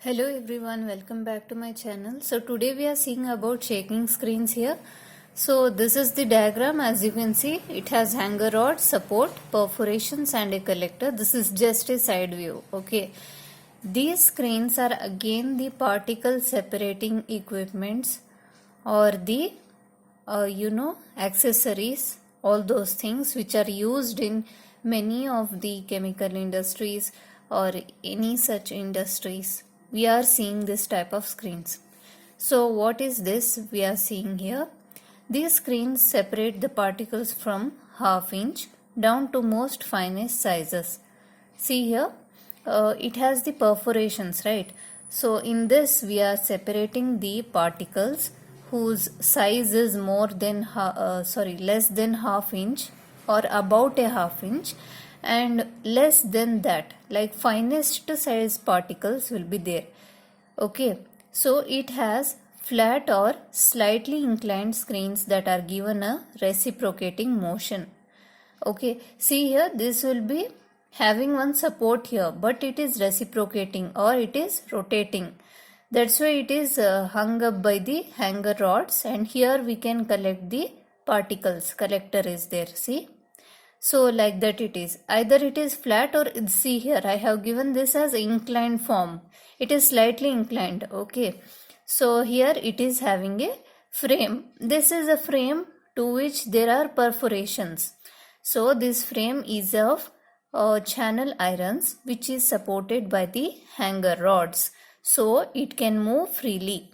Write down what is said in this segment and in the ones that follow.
Hello everyone, welcome back to my channel. So today we are seeing about shaking screens here. So this is the diagram. As you can see, it has hanger rod, support, perforations and a collector. This is just a side view. Okay. These screens are again the particle separating equipments or the accessories, all those things which are used in many of the chemical industries or any such industries. We are seeing this type of screens. So what is this we are seeing here? These screens separate the particles from half inch down to most finest sizes. See here, it has the perforations, right? So in this we are separating the particles whose size is less than half inch or about a half inch, and less than that, like finest size particles will be there. Okay, so it has flat or slightly inclined screens that are given a reciprocating motion. Okay, see here, this will be having one support here, but it is reciprocating or it is rotating. That's why it is hung up by the hanger rods, and here we can collect the particles. Collector is there, see. So like that it is. Either it is flat or, see here, I have given this as inclined form. It is slightly inclined. Okay. So here it is having a frame. This is a frame to which there are perforations. So this frame is of channel irons which is supported by the hanger rods. So it can move freely.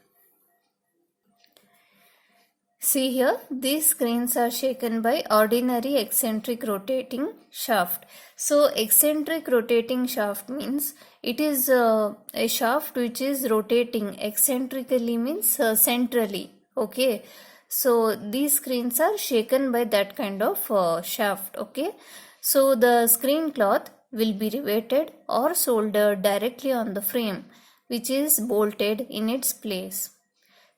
See here, these screens are shaken by ordinary eccentric rotating shaft. So eccentric rotating shaft means it is a shaft which is rotating. Eccentrically means centrally. Okay. So these screens are shaken by that kind of shaft. Okay. So the screen cloth will be riveted or soldered directly on the frame, which is bolted in its place.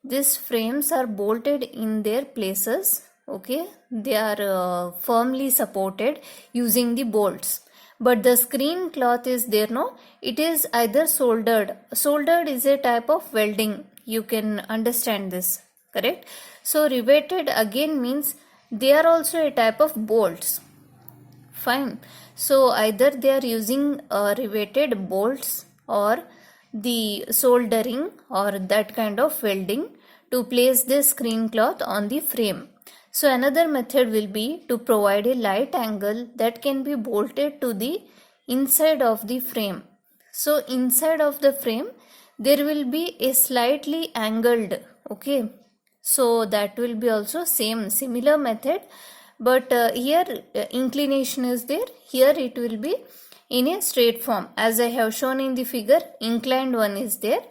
These frames are bolted in their places. Okay, they are firmly supported using the bolts. But the screen cloth is there, no? It is either soldered. Soldered is a type of welding. You can understand this, correct? So riveted again means they are also a type of bolts. Fine. So either they are using riveted bolts or the soldering or that kind of welding to place the screen cloth on the frame. So another method will be to provide a light angle that can be bolted to the inside of the frame. So inside of the frame there will be a slightly angled, okay, so that will be also similar method, but here inclination is there. Here it will be in a straight form, as I have shown in the figure. Inclined one is there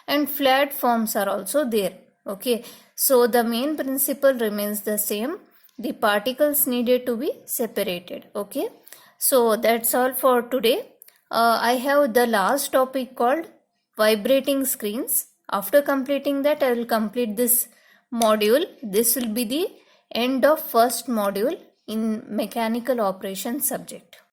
and flat forms are also there. Okay, so the main principle remains the same. The particles needed to be separated. Okay, so that's all for today. I have the last topic called vibrating screens. After completing that, I will complete this module. This will be the end of first module in mechanical operations subject.